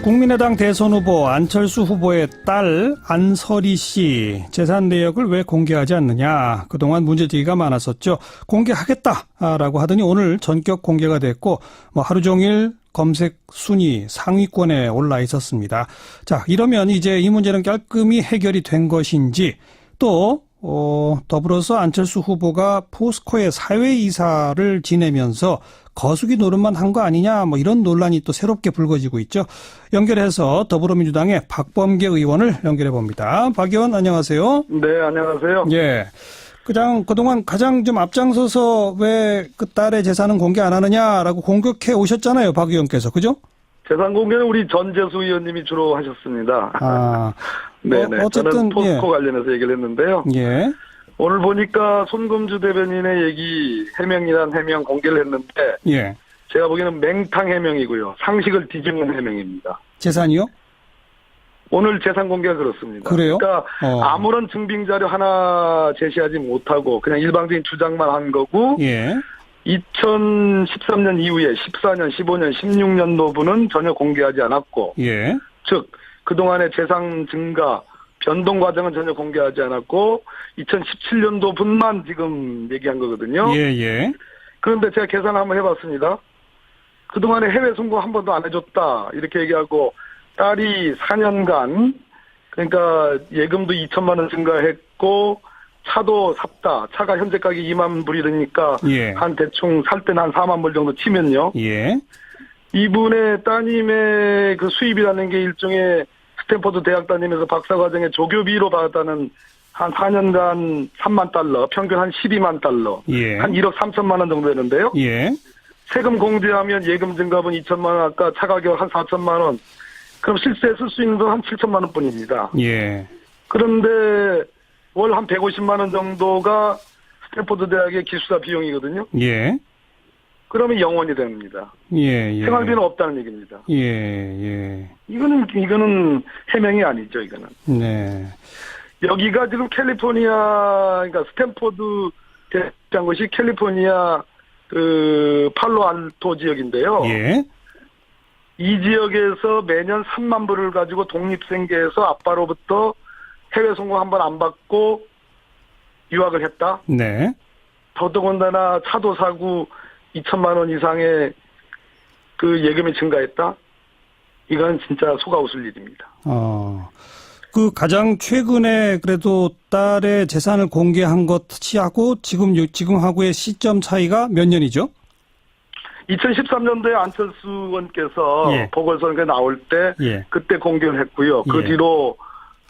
국민의당 대선 후보 안철수 후보의 딸 안설희 씨 재산 내역을 왜 공개하지 않느냐. 그동안 문제제기가 많았었죠. 공개하겠다라고 하더니 오늘 전격 공개가 됐고 하루 종일 검색 순위 상위권에 올라 있었습니다. 자, 이러면 이제 이 문제는 깔끔히 해결이 된 것인지 또 더불어서 안철수 후보가 포스코의 사회이사를 지내면서 거수기 노릇만 한 거 아니냐 이런 논란이 또 새롭게 불거지고 있죠. 연결해서 더불어민주당의 박범계 의원을 연결해 봅니다. 박 의원 안녕하세요. 네, 안녕하세요. 예. 그동안 가장 좀 앞장서서 왜 그 딸의 재산은 공개 안 하느냐라고 공격해 오셨잖아요, 박 의원께서. 그죠? 재산 공개는 우리 전재수 의원님이 주로 하셨습니다. 아. 네네. 어쨌든 저는 포스코 관련해서 얘기를 했는데요. 예. 오늘 보니까 손금주 대변인의 얘기 해명이란 해명 공개를 했는데 예. 제가 보기에는 맹탕 해명이고요. 상식을 뒤집는 해명입니다. 재산이요? 오늘 재산 공개가 그렇습니다. 그래요? 그러니까 아무런 증빙 자료 하나 제시하지 못하고 그냥 일방적인 주장만 한 거고 예. 2013년 이후에 14년, 15년, 16년도부는 전혀 공개하지 않았고 예. 즉 그동안의 재산 증가, 변동 과정은 전혀 공개하지 않았고 2017년도 분만 지금 얘기한 거거든요. 예. 그런데 제가 계산 한번 해봤습니다. 그동안에 해외 송금 한 번도 안 해줬다 이렇게 얘기하고 딸이 4년간 그러니까 예금도 2천만 원 증가했고 차도 샀다. 차가 현재 가격 2만 불이니까 예. 한 대충 살 때는 한 4만 불 정도 치면요. 예. 이분의 따님의 그 수입이라는 게 일종의 스탠퍼드 대학 다니면서 박사과정에 조교비로 받았다는 한 4년간 3만 달러, 평균 한 12만 달러, 예. 한 1억 3천만 원 정도 되는데요. 예. 세금 공제하면 예금 증가분 2천만 원, 아까 차 가격 한 4천만 원, 그럼 실제 쓸 수 있는 돈 한 7천만 원뿐입니다. 예. 그런데 월 한 150만 원 정도가 스탠퍼드 대학의 기숙사 비용이거든요. 예. 그러면 0원이 됩니다. 예. 생활비는 없다는 얘기입니다. 예. 이거는 해명이 아니죠, 이거는. 네. 여기가 지금 캘리포니아, 그러니까 스탠포드 대학한 것이 캘리포니아 그 팔로알토 지역인데요. 예. 이 지역에서 매년 3만 불을 가지고 독립생계에서 아빠로부터 해외 송금 한 번 안 받고 유학을 했다. 네. 더더군다나 차도 사고 2천만 원 이상의 그 예금이 증가했다. 이건 진짜 속아 웃을 일입니다. 그 가장 최근에 그래도 딸의 재산을 공개한 것하고 지금하고의 시점 차이가 몇 년이죠? 2013년도에 안철수 의원께서 예. 보궐선거에 나올 때 예. 그때 공개를 했고요. 그 예. 뒤로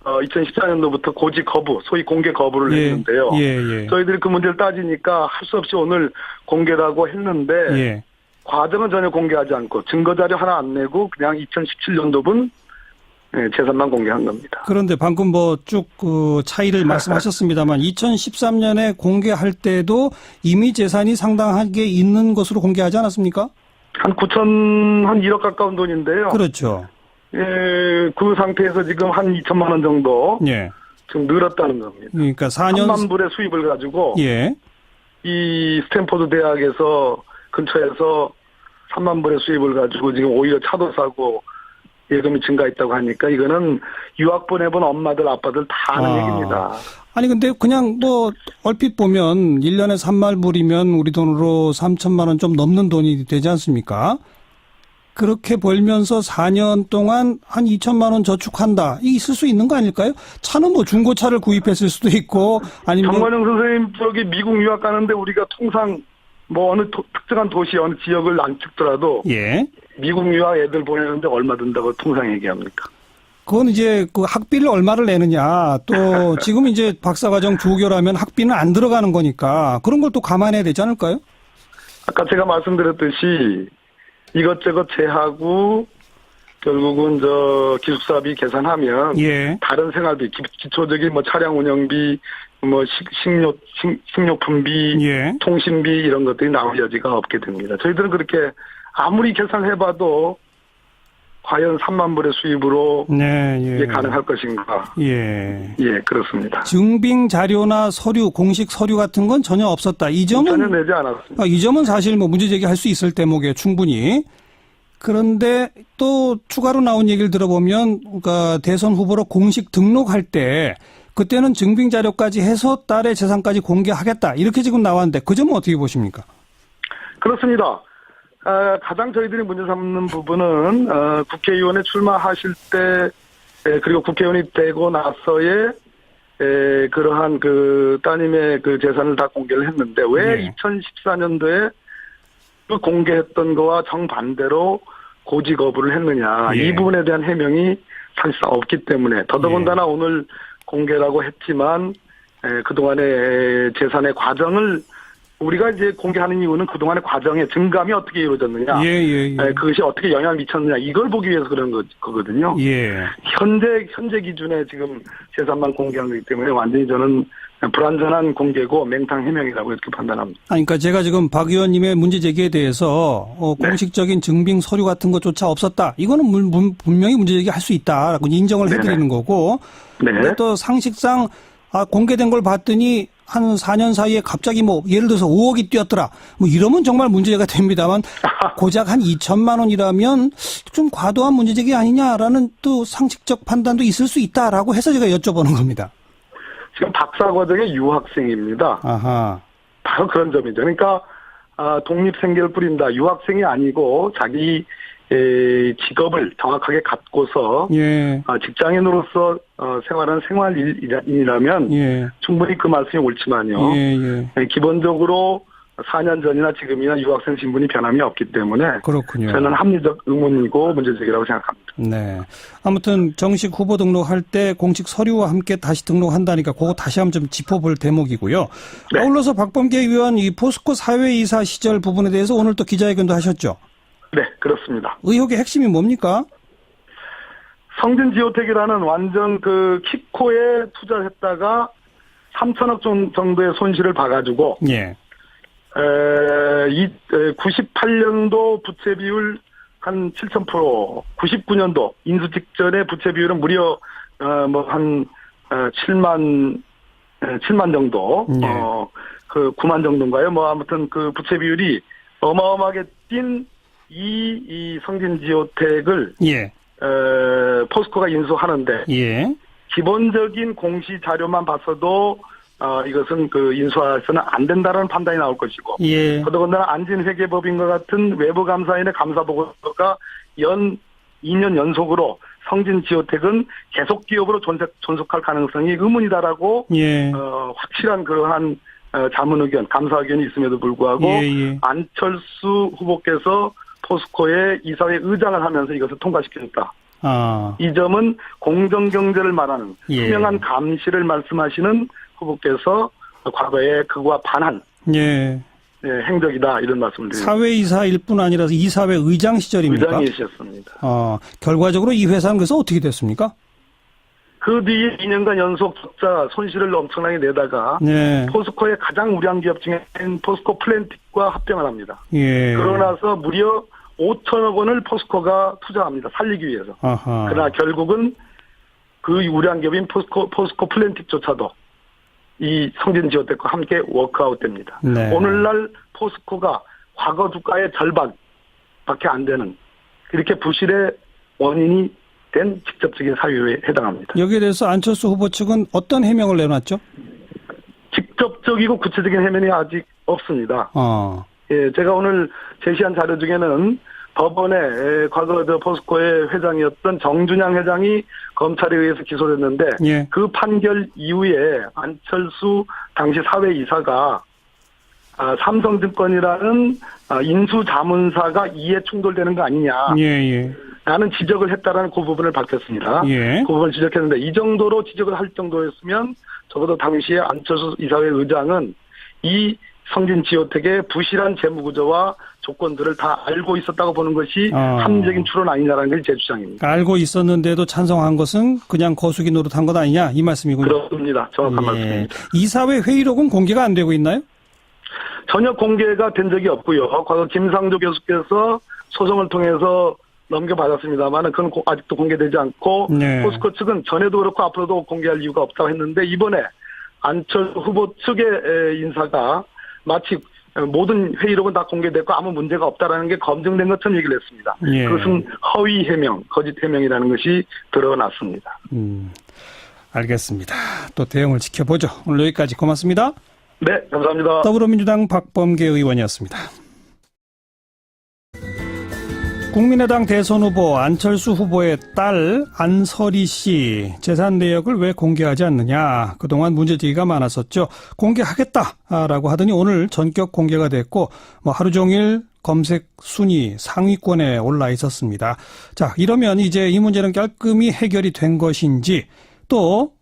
2014년도부터 고지 거부, 소위 공개 거부를 했는데요. 예. 저희들이 그 문제를 따지니까 할 수 없이 오늘 공개라고 했는데 예. 과정은 전혀 공개하지 않고 증거자료 하나 안 내고 그냥 2017년도분 재산만 공개한 겁니다. 그런데 방금 쭉 그 차이를 말씀하셨습니다만 2013년에 공개할 때도 이미 재산이 상당하게 있는 것으로 공개하지 않았습니까? 한 1억 가까운 돈인데요. 그렇죠. 예, 그 상태에서 지금 한 2천만 원 정도 예. 지금 늘었다는 겁니다. 그러니까 4년 3만 불의 수입을 가지고 예. 이 스탠포드 대학에서 근처에서 3만 불의 수입을 가지고 지금 오히려 차도 사고 예금이 증가했다고 하니까 이거는 유학 보내본 엄마들 아빠들 다 아는 얘기입니다. 아니 근데 그냥 얼핏 보면 1년에 3만 불이면 우리 돈으로 3천만 원 좀 넘는 돈이 되지 않습니까? 그렇게 벌면서 4년 동안 한 2천만 원 저축한다. 이게 있을 수 있는 거 아닐까요? 차는 중고차를 구입했을 수도 있고 아니면 정관영 선생님 저기 미국 유학 가는데 우리가 통상 어느 특정한 도시 어느 지역을 안 찍더라도 예. 미국 유학 애들 보내는데 얼마 든다고 통상 얘기합니까? 그건 이제 그 학비를 얼마를 내느냐. 또 지금 이제 박사과정 조교라면 학비는 안 들어가는 거니까 그런 걸 또 감안해야 되지 않을까요? 아까 제가 말씀드렸듯이 이것저것 제하고 결국은 기숙사비 계산하면 예. 다른 생활비 기초적인 차량 운영비 식료품비 예. 통신비 이런 것들이 나올 여지가 없게 됩니다. 저희들은 그렇게 아무리 계산해봐도 과연 3만 불의 수입으로 이게 가능할 것인가? 예, 그렇습니다. 증빙 자료나 서류, 공식 서류 같은 건 전혀 없었다. 이 점은 전혀 내지 않았습니다. 이 점은 사실 문제 제기할 수 있을 대목에 충분히. 그런데 또 추가로 나온 얘기를 들어보면 그러니까 대선 후보로 공식 등록할 때 그때는 증빙 자료까지 해서 딸의 재산까지 공개하겠다. 이렇게 지금 나왔는데 그 점은 어떻게 보십니까? 그렇습니다. 가장 저희들이 문제 삼는 부분은 국회의원에 출마하실 때 그리고 국회의원이 되고 나서의 그러한 그 따님의 그 재산을 다 공개를 했는데 왜 2014년도에 그 공개했던 거와 정반대로 고지 거부를 했느냐. 이 부분에 대한 해명이 사실상 없기 때문에 더더군다나 오늘 공개라고 했지만 그동안의 재산의 과정을 우리가 이제 공개하는 이유는 그동안의 과정의 증감이 어떻게 이루어졌느냐. 그것이 어떻게 영향을 미쳤느냐. 이걸 보기 위해서 그런 거거든요. 현재 기준에 지금 재산만 공개한 거기 때문에 완전히 저는 불완전한 공개고 맹탕 해명이라고 이렇게 판단합니다. 그러니까 제가 지금 박 의원님의 문제 제기에 대해서 공식적인 증빙 서류 같은 것조차 없었다. 이거는 분명히 문제 제기할 수 있다라고 인정을 해드리는 거고. 근데 또 상식상 공개된 걸 봤더니 한 4년 사이에 갑자기 뭐 예를 들어서 5억이 뛰었더라. 뭐 이러면 정말 문제가 됩니다만 고작 한 2천만 원이라면 좀 과도한 문제제기 아니냐라는 또 상식적 판단도 있을 수 있다라고 해서 제가 여쭤보는 겁니다. 지금 박사과정의 유학생입니다. 아하. 바로 그런 점이죠. 그러니까 독립생계를 뿌린다. 유학생이 아니고 자기 직업을 정확하게 갖고서 직장인으로서 생활하는 생활인이라면 충분히 그 말씀이 옳지만요. 기본적으로 4년 전이나 지금이나 유학생 신분이 변함이 없기 때문에 그렇군요. 저는 합리적 의문이고 문제제기라고 생각합니다. 네. 아무튼 정식 후보 등록할 때 공식 서류와 함께 다시 등록한다니까 그거 다시 한번 좀 짚어볼 대목이고요. 네. 아울러서 박범계 의원 이 포스코 사회이사 시절 부분에 대해서 오늘 또 기자회견도 하셨죠? 네, 그렇습니다. 의혹의 핵심이 뭡니까? 성진지오텍이라는 완전 그 키코에 투자를 했다가 3천억 정도의 손실을 봐가지고 98년도 부채 비율 한 7,000%, 99년도 인수 직전의 부채 비율은 무려 한 7만 정도, 그 9만 정도인가요? 뭐 아무튼 그 부채 비율이 어마어마하게 뛴 이 성진지오텍을 포스코가 인수하는데 기본적인 공시 자료만 봤어도 이것은 그 인수해서는 안 된다는 판단이 나올 것이고 더더군다나 안진회계법인과 같은 외부 감사인의 감사 보고서가 2년 연속으로 성진지오텍은 계속 기업으로 존속할 가능성이 의문이다라고 확실한 그러한 자문 의견, 감사 의견이 있음에도 불구하고 안철수 후보께서 포스코의 이사회 의장을 하면서 이것을 통과시켜줬다. 이 점은 공정경제를 말하는 투명한 감시를 말씀하시는 후보께서 과거에 그와 반한 행적이다 이런 말씀을 드립니다. 사회이사일 뿐 아니라 이사회 의장 시절입니까? 의장이셨습니다. 결과적으로 이 회사는 그래서 어떻게 됐습니까? 그 뒤에 2년간 연속 적자 손실을 엄청나게 내다가 포스코의 가장 우량 기업 중에 포스코 플랜틱과 합병을 합니다. 그러고 나서 무려 5천억 원을 포스코가 투자합니다. 살리기 위해서. 그러나 결국은 그 우량 기업인 포스코 플랜틱조차도 이 성진지오텍과 함께 워크아웃됩니다. 오늘날 포스코가 과거 주가의 절반밖에 안 되는 이렇게 부실의 원인이 된 직접적인 사유에 해당합니다. 여기에 대해서 안철수 후보 측은 어떤 해명을 내놨죠? 직접적이고 구체적인 해명이 아직 없습니다. 제가 오늘 제시한 자료 중에는 법원에 과거 포스코의 회장이었던 정준양 회장이 검찰에 의해서 기소됐는데 그 판결 이후에 안철수 당시 사회이사가 삼성증권이라는 인수자문사가 이해 충돌되는 거 아니냐. 라는 지적을 했다라는 그 부분을 밝혔습니다. 그 부분을 지적했는데 이 정도로 지적을 할 정도였으면 적어도 당시에 안철수 이사회 의장은 이 성진지오텍의 부실한 재무구조와 조건들을 다 알고 있었다고 보는 것이 합리적인 추론 아니냐라는 게 제 주장입니다. 알고 있었는데도 찬성한 것은 그냥 거수기 노릇한 것 아니냐 이 말씀이군요. 그렇습니다. 정확한 말씀입니다. 이사회 회의록은 공개가 안 되고 있나요? 전혀 공개가 된 적이 없고요. 과거 김상조 교수께서 소송을 통해서 넘겨받았습니다만 그건 아직도 공개되지 않고 포스코 측은 전에도 그렇고 앞으로도 공개할 이유가 없다고 했는데 이번에 안철수 후보 측의 인사가 마치 모든 회의록은 다 공개됐고 아무 문제가 없다라는 게 검증된 것처럼 얘기를 했습니다. 예. 그것은 허위 해명, 거짓 해명이라는 것이 드러났습니다. 알겠습니다. 또 대응을 지켜보죠. 오늘 여기까지 고맙습니다. 네, 감사합니다. 더불어민주당 박범계 의원이었습니다. 국민의당 대선 후보 안철수 후보의 딸 안설희 씨 재산 내역을 왜 공개하지 않느냐. 그동안 문제제기가 많았었죠. 공개하겠다라고 하더니 오늘 전격 공개가 됐고 하루 종일 검색 순위 상위권에 올라 있었습니다. 자, 이러면 이제 이 문제는 깔끔히 해결이 된 것인지 또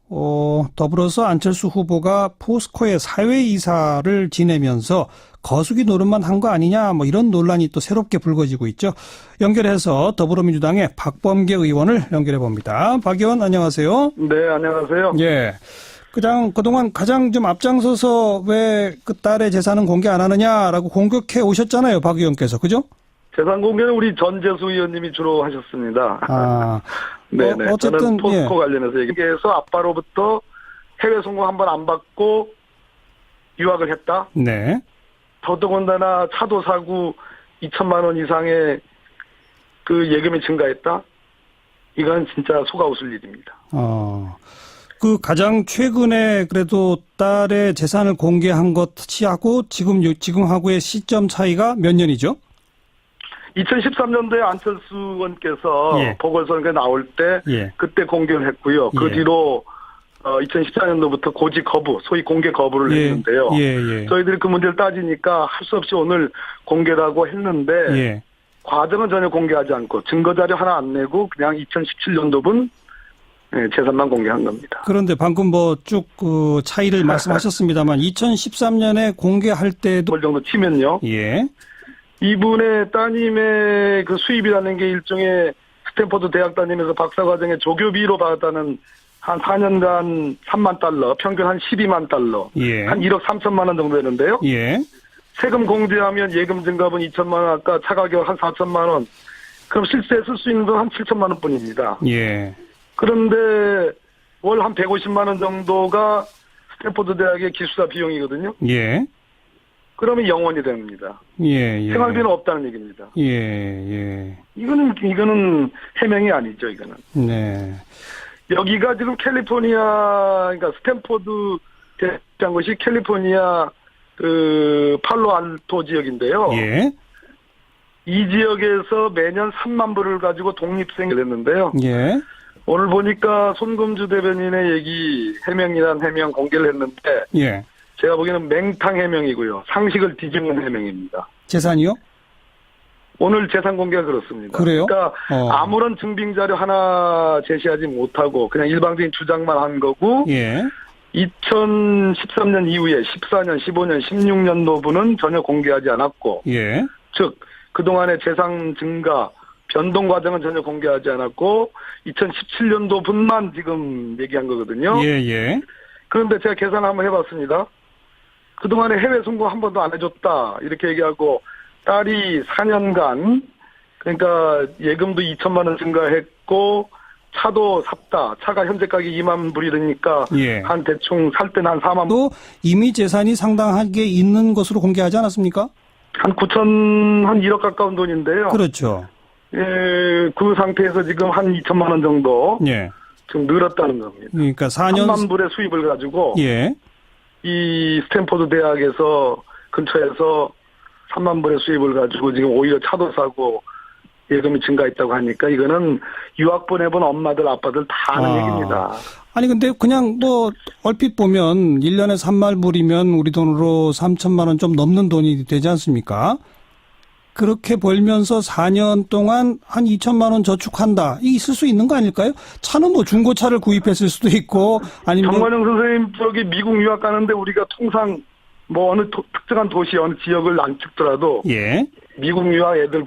더불어서 안철수 후보가 포스코의 사회이사를 지내면서 거수기 노릇만 한 거 아니냐 이런 논란이 또 새롭게 불거지고 있죠. 연결해서 더불어민주당의 박범계 의원을 연결해 봅니다. 박 의원 안녕하세요. 네, 안녕하세요. 예. 그동안 가장 좀 앞장서서 왜 그 딸의 재산은 공개 안 하느냐라고 공격해 오셨잖아요. 박 의원께서. 그죠? 재산 공개는 우리 전재수 의원님이 주로 하셨습니다. 아. 네네. 어쨌든 저는 포스코 예. 관련해서 얘기해서 아빠로부터 해외 송금 한 번 안 받고 유학을 했다. 네. 더더군다나 차도 사고 2천만 원 이상의 그 예금이 증가했다. 이건 진짜 속아 웃을 일입니다. 그 가장 최근에 그래도 딸의 재산을 공개한 것하고 지금하고의 시점 차이가 몇 년이죠? 2013년도에 안철수 의원께서 예. 보궐선거에 나올 때 예. 그때 공개를 했고요. 그 예. 뒤로 2014년도부터 고지 거부, 소위 공개 거부를 했는데요. 예. 저희들이 그 문제를 따지니까 할 수 없이 오늘 공개라고 했는데 예. 과정은 전혀 공개하지 않고 증거자료 하나 안 내고 그냥 2017년도분 재산만 공개한 겁니다. 그런데 방금 쭉 그 차이를 말씀하셨습니다만 2013년에 공개할 때도 그 정도 치면요. 예. 이분의 따님의 그 수입이라는 게 일종의 스탠포드 대학 다니면서 박사과정에 조교비로 받았다는 한 4년간 3만 달러, 평균 한 12만 달러, 예. 한 1억 3천만 원 정도 되는데요. 예. 세금 공제하면 예금 증가분 2천만 원, 아까 차 가격 한 4천만 원. 그럼 실제 쓸 수 있는 돈 한 7천만 원 뿐입니다. 예. 그런데 월 한 150만 원 정도가 스탠포드 대학의 기숙사 비용이거든요. 예. 그러면 0원이 됩니다. 예. 생활비는 없다는 얘기입니다. 예. 이거는 해명이 아니죠, 이거는. 네. 여기가 지금 캘리포니아, 그러니까 스탠포드 대학한 것이 캘리포니아 그 팔로알토 지역인데요. 예. 이 지역에서 매년 3만 불을 가지고 독립생을 했는데요. 예. 오늘 보니까 손금주 대변인의 얘기 해명이란 해명 공개를 했는데 예. 제가 보기에는 맹탕 해명이고요. 상식을 뒤집는 해명입니다. 재산이요? 오늘 재산 공개가 그렇습니다. 그래요? 그러니까 아무런 증빙 자료 하나 제시하지 못하고 그냥 일방적인 주장만 한 거고 예. 2013년 이후에 14년, 15년, 16년도분은 전혀 공개하지 않았고 예. 즉 그동안의 재산 증가 변동 과정은 전혀 공개하지 않았고 2017년도 분만 지금 얘기한 거거든요. 예. 그런데 제가 계산을 한번 해봤습니다. 그동안에 해외 송금 한 번도 안 해줬다 이렇게 얘기하고 딸이 4년간 그러니까 예금도 2천만 원 증가했고 차도 샀다. 차가 현재 가격 2만 불이니까 예. 한 대충 살 때는 한 4만 불. 또 이미 재산이 상당하게 있는 것으로 공개하지 않았습니까? 한 1억 가까운 돈인데요. 그렇죠. 예, 그 상태에서 지금 한 2천만 원 정도 예. 지금 늘었다는 겁니다. 그러니까 4년 3만 불의 수입을 가지고 예. 이 스탠포드 대학에서 근처에서 3만 불의 수입을 가지고 지금 오히려 차도 사고 예금이 증가했다고 하니까 이거는 유학 보내본 엄마들 아빠들 다 아는 얘기입니다. 아니 근데 그냥 얼핏 보면 1년에 3만 불이면 우리 돈으로 3천만 원 좀 넘는 돈이 되지 않습니까? 그렇게 벌면서 4년 동안 한 2천만 원 저축한다. 이게 있을 수 있는 거 아닐까요? 차는 중고차를 구입했을 수도 있고 아니면 정관영 선생님 저기 미국 유학 가는데 우리가 통상 어느 특정한 도시 어느 지역을 안 찍더라도 예. 미국 유학 애들